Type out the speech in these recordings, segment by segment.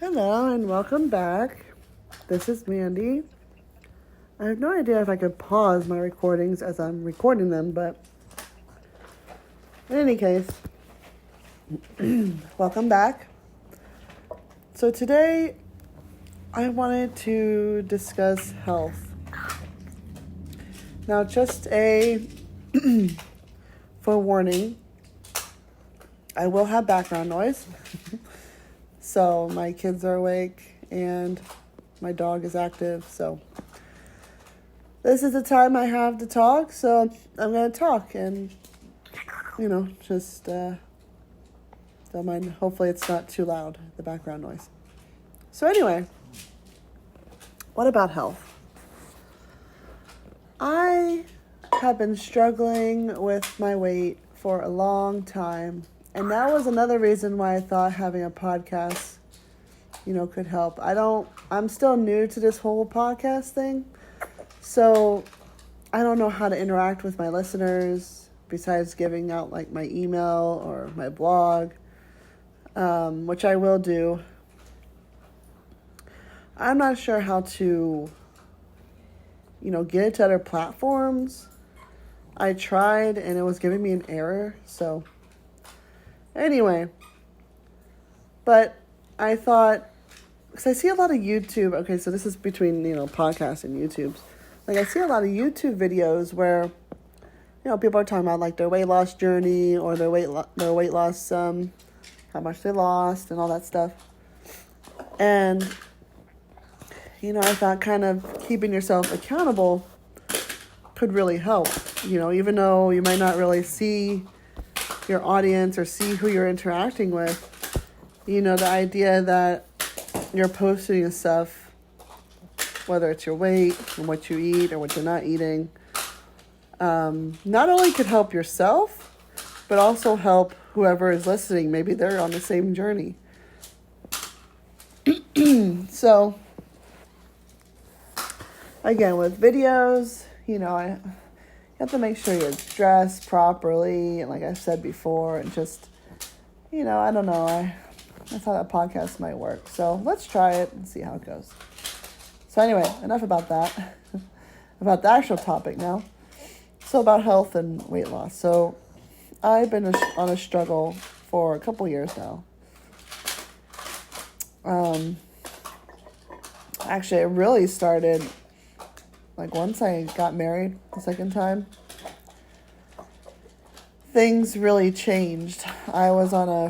Hello and welcome back. This is Mandy. I have no idea if I could pause my recordings as I'm recording them, but in any case, welcome back. So today I wanted to discuss health. Now, just a forewarning, I will have background noise. So my kids are awake and my dog is active, so this is the time I have to talk, so I'm going to talk and, just don't mind. Hopefully it's not too loud, the background noise. So anyway, what about health? I have been struggling with my weight for a long time, and that was another reason why I thought having a podcast, could help. I'm still new to this whole podcast thing. So I don't know how to interact with my listeners besides giving out like my email or my blog, which I will do. I'm not sure how to, get it to other platforms. I tried and it was giving me an error. So anyway, but I thought, because I see a lot of YouTube. Okay, so this is between, podcasts and YouTubes. Like, I see a lot of YouTube videos where, people are talking about, like, their weight loss journey or their weight loss, how much they lost and all that stuff. And, I thought kind of keeping yourself accountable could really help. Even though you might not really see your audience or see who you're interacting with, the idea that you're posting stuff, whether it's your weight and what you eat or what you're not eating, not only could help yourself, but also help whoever is listening. Maybe they're on the same journey. So, again, with videos, you have to make sure you're dressed properly. And like I said before, and just, I don't know. I thought that podcast might work. So let's try it and see how it goes. So anyway, enough about that. About the actual topic now. So about health and weight loss. So I've been on a struggle for a couple years now. Actually, it really started like once I got married the second time. Things really changed. I was on a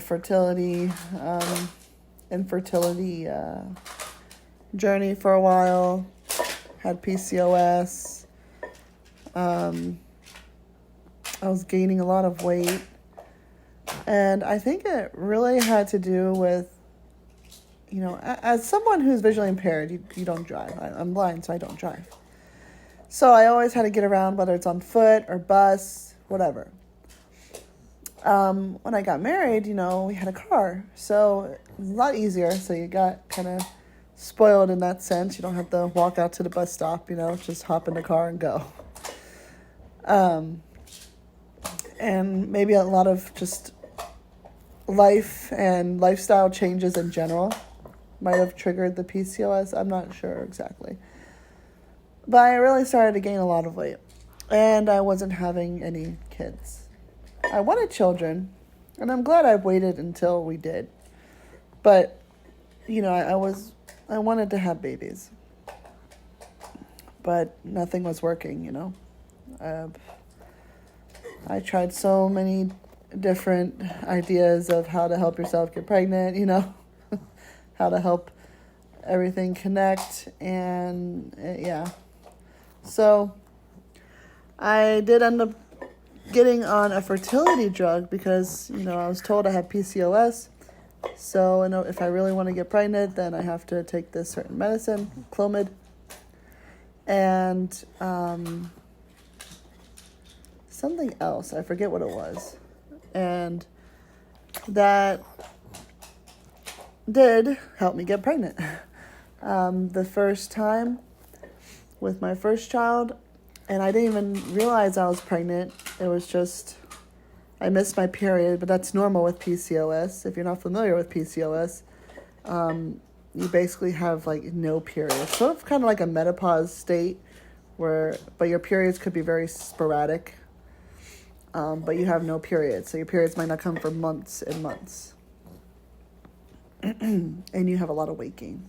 infertility journey for a while, had PCOS. I was gaining a lot of weight, and I think it really had to do with, as someone who's visually impaired, you don't drive. I'm blind, so I don't drive. So I always had to get around, whether it's on foot or bus, whatever. When I got married, we had a car, so it was a lot easier. So you got kind of spoiled in that sense. You don't have to walk out to the bus stop, just hop in the car and go. And maybe a lot of just life and lifestyle changes in general might have triggered the PCOS. I'm not sure exactly. But I really started to gain a lot of weight, and I wasn't having any kids. I wanted children, and I'm glad I waited until we did. But, I wanted to have babies. But nothing was working, I tried so many different ideas of how to help yourself get pregnant, how to help everything connect, and yeah. So I did end up getting on a fertility drug because, I was told I had PCOS. So, if I really want to get pregnant, then I have to take this certain medicine, Clomid. And something else, I forget what it was. And that did help me get pregnant. The first time with my first child, and I didn't even realize I was pregnant. It was just, I missed my period, but that's normal with PCOS. If you're not familiar with PCOS, you basically have like no periods. Sort of kind of like a menopause state but your periods could be very sporadic. But you have no periods. So your periods might not come for months and months. And you have a lot of weight gain.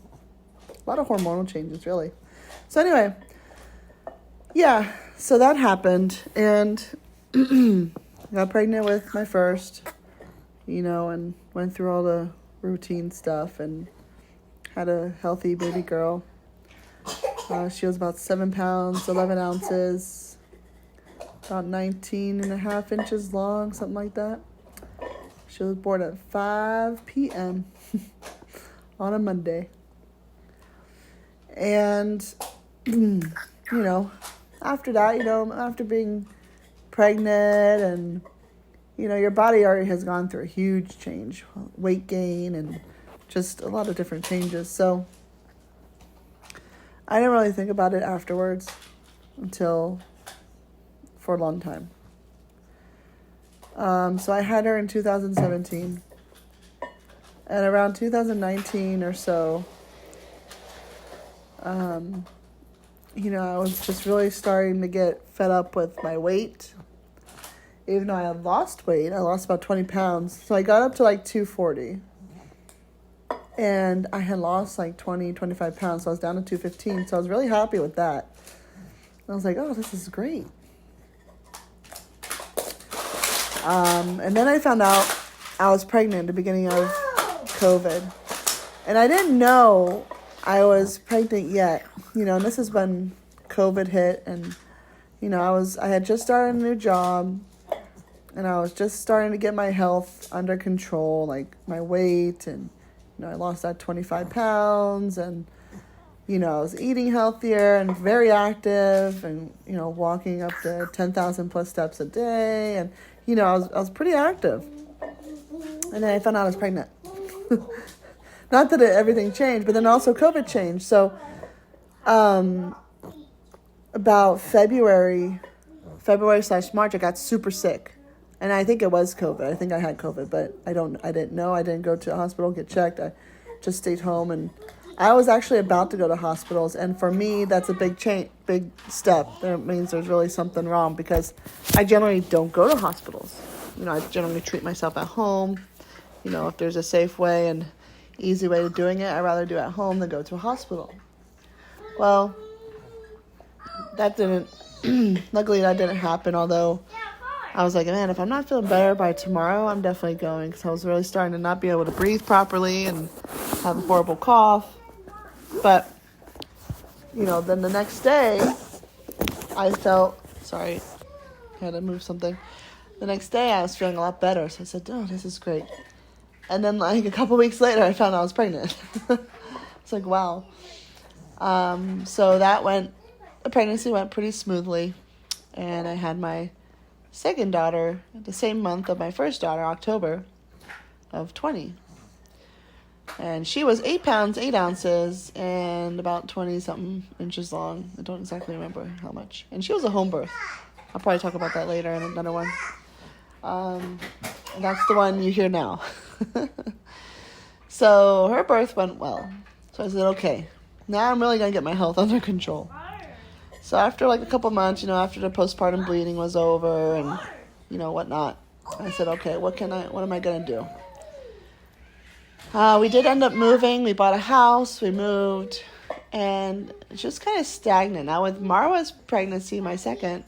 A lot of hormonal changes, really. So anyway, yeah, so that happened. And I got pregnant with my first, and went through all the routine stuff and had a healthy baby girl. She was about 7 pounds, 11 ounces, about 19.5 inches long, something like that. She was born at 5 p.m. on a Monday. And, after that, after being pregnant and, your body already has gone through a huge change, weight gain and just a lot of different changes. So I didn't really think about it afterwards for a long time. So I had her in 2017. And around 2019 or so, I was just really starting to get fed up with my weight. Even though I had lost weight, I lost about 20 pounds. So I got up to like 240. And I had lost like 20, 25 pounds. So I was down to 215. So I was really happy with that. I was like, oh, this is great. And then I found out I was pregnant at the beginning of COVID. And I didn't know I was pregnant yet. And this is when COVID hit. And, I had just started a new job. And I was just starting to get my health under control, like my weight. And, I lost that 25 pounds. And, I was eating healthier and very active and, walking up to 10,000 plus steps a day. And, I was pretty active. And then I found out I was pregnant. Not that everything changed, but then also COVID changed. So about February/March, I got super sick. And I think it was COVID. I think I had COVID, but I didn't know. I didn't go to the hospital, get checked. I just stayed home. And I was actually about to go to hospitals. And for me, that's a big step. That means there's really something wrong because I generally don't go to hospitals. I generally treat myself at home. If there's a safe way and easy way of doing it, I'd rather do it at home than go to a hospital. Well, luckily that didn't happen, although I was like, man, if I'm not feeling better by tomorrow, I'm definitely going, because I was really starting to not be able to breathe properly and have a horrible cough. But, then the next day, I felt, sorry, I had to move something. The next day, I was feeling a lot better, so I said, oh, this is great. And then, like, a couple weeks later, I found out I was pregnant. It's like, wow. So the pregnancy went pretty smoothly, and I had my second daughter the same month of my first daughter, October of 20. And she was 8 pounds, 8 ounces, and about 20-something inches long. I don't exactly remember how much. And she was a home birth. I'll probably talk about that later in another one. And that's the one you hear now. So her birth went well. So I said, okay, now I'm really going to get my health under control. So after like a couple months, after the postpartum bleeding was over and, whatnot, I said, okay, what am I going to do? We did end up moving. We bought a house. We moved. And it's just kind of stagnant. Now with Marwa's pregnancy, my second,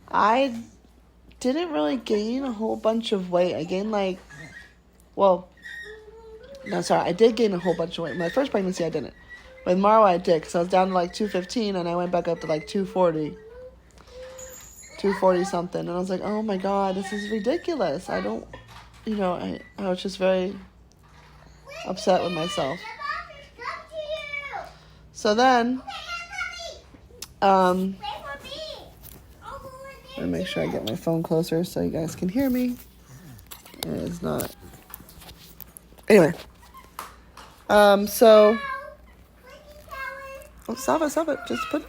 I didn't really gain a whole bunch of weight. I gained I did gain a whole bunch of weight. My first pregnancy, I didn't. With Marwa, I did, because I was down to 215, and I went back up to 240 something. And I was like, oh my God, this is ridiculous. I don't, I was just very upset with myself. So then, let me make sure I get my phone closer so you guys can hear me. It's not. Anyway, so. Oh, stop it. Just put it.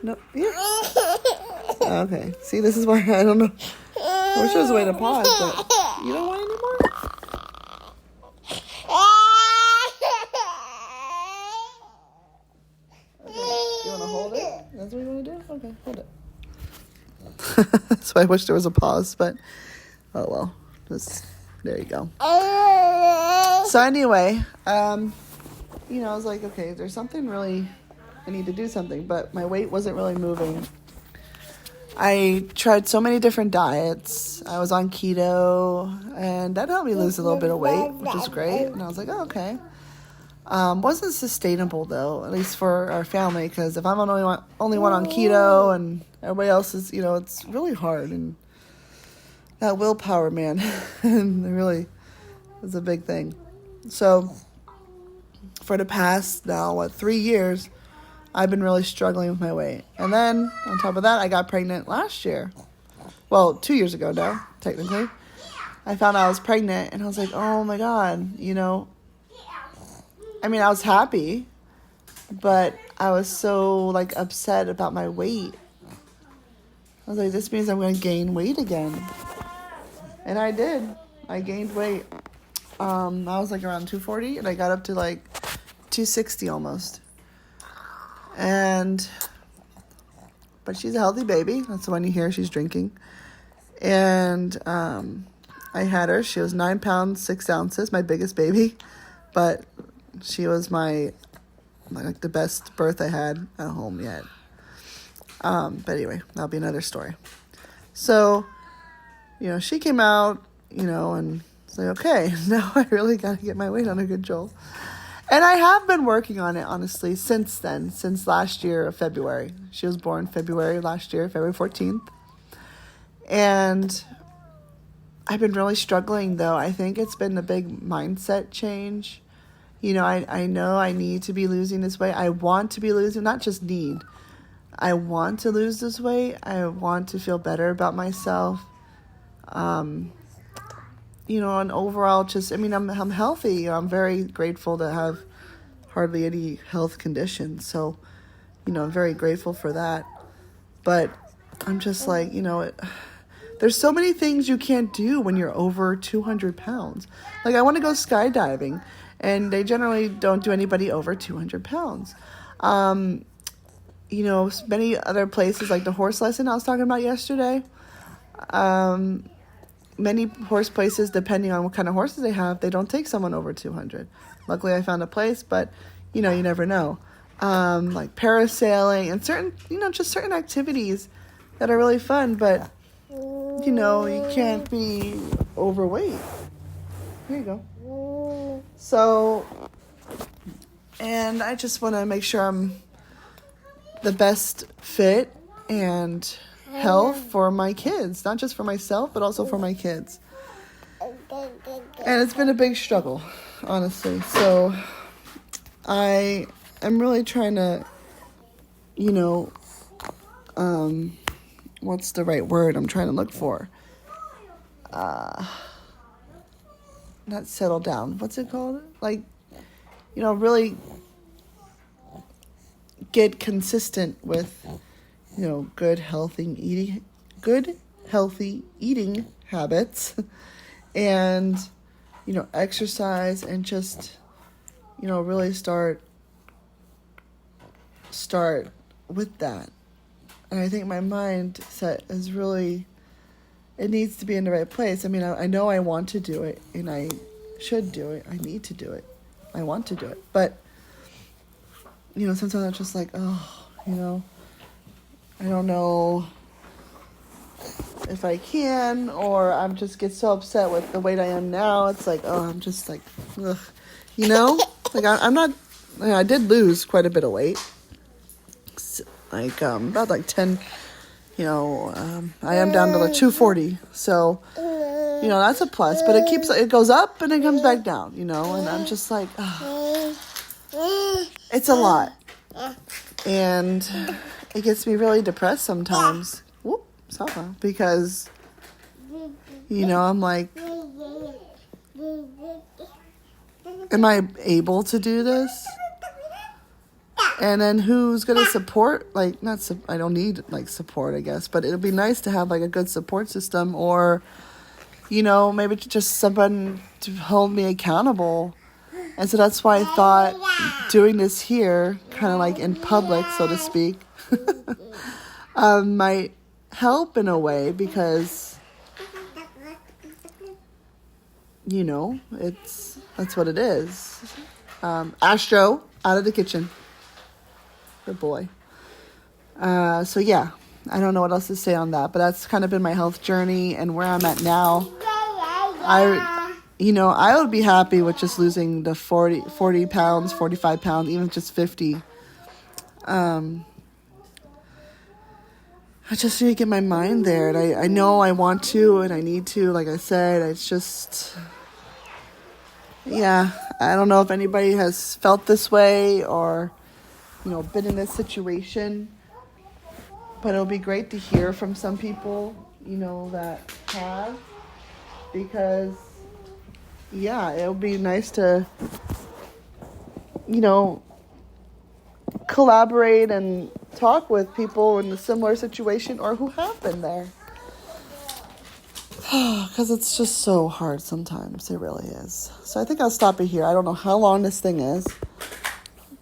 No, here. Okay. See, this is why I don't know. I wish there was a way to pause, but you don't want any more? Okay, hold it. So I wish there was a pause, but oh well. There you go. So anyway, I was like, okay, there's something really, I need to do something, but my weight wasn't really moving. I tried so many different diets. I was on keto, and that helped me lose a little bit of weight, which is great. And I was like, oh, okay. Wasn't sustainable, though, at least for our family, because if I'm the only one on keto and everybody else is, it's really hard. And that willpower, man, and it really is a big thing. So for the past now, 3 years, I've been really struggling with my weight. And then, on top of that, I got pregnant last year. Well, 2 years ago now, technically. I found out I was pregnant, and I was like, oh my God, I was happy, but I was so, upset about my weight. I was like, this means I'm going to gain weight again. And I did. I gained weight. I was, around 240, and I got up to, 260 almost. But she's a healthy baby. That's the one you hear she's drinking. And I had her. She was 9 pounds, 6 ounces, my biggest baby. But she was the best birth I had at home yet. But anyway, that'll be another story. So, she came out, and it's like, okay, now I really got to get my weight under control. And I have been working on it, honestly, since then, since last year of February. She was born February last year, February 14th. And I've been really struggling, though. I think it's been a big mindset change. I know I need to be losing this weight. I want to be losing, not just need. I want to lose this weight. I want to feel better about myself. And overall, I'm healthy. I'm very grateful to have hardly any health conditions. So, I'm very grateful for that. But I'm just there's so many things you can't do when you're over 200 pounds. I want to go skydiving, and they generally don't do anybody over 200 pounds. Many other places, like the horse lesson I was talking about yesterday, many horse places, depending on what kind of horses they have, they don't take someone over 200. Luckily, I found a place, but, you never know. Like parasailing and certain activities that are really fun, but, you can't be overweight. Here you go. So, and I just want to make sure I'm the best fit and health for my kids, not just for myself, but also for my kids. And it's been a big struggle, honestly. So I am really trying to, what's the right word I'm trying to look for? Not settle down. What's it called? Really get consistent with, good, healthy eating habits and, exercise and just, really start with that. And I think my mindset is really, it needs to be in the right place. I know I want to do it, and I should do it. I need to do it. I want to do it. But, sometimes I'm just I don't know if I can, or I'm just get so upset with the weight I am now. It's I'm just ugh. I'm not, I did lose quite a bit of weight. About 10, I am down to 240. So, that's a plus, but it goes up and it comes back down, and I'm just it's a lot. And it gets me really depressed sometimes. Whoop, Safa, because, I'm am I able to do this? And then who's going to support, I don't need, support, I guess, but it'd be nice to have, a good support system, or, maybe just someone to hold me accountable. And so that's why I thought doing this here, kind of in public, so to speak, might help in a way because, that's what it is. Astro, out of the kitchen. Good boy. So yeah, I don't know what else to say on that, but that's kind of been my health journey and where I'm at now. I would be happy with just losing the 40 pounds, 45 pounds, even just 50. I just need to get my mind there, and I know I want to, and I need to, like I said, it's just, yeah, I don't know if anybody has felt this way or, been in this situation, but it'll be great to hear from some people, that have, because, yeah, it'll be nice to, collaborate and talk with people in a similar situation or who have been there. Because it's just so hard sometimes. It really is. So I think I'll stop it here. I don't know how long this thing is,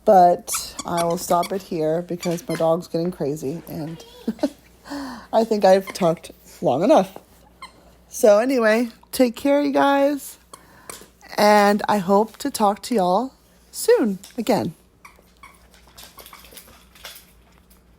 but I will stop it here because my dog's getting crazy and I think I've talked long enough. So anyway, take care, you guys. And I hope to talk to y'all soon again.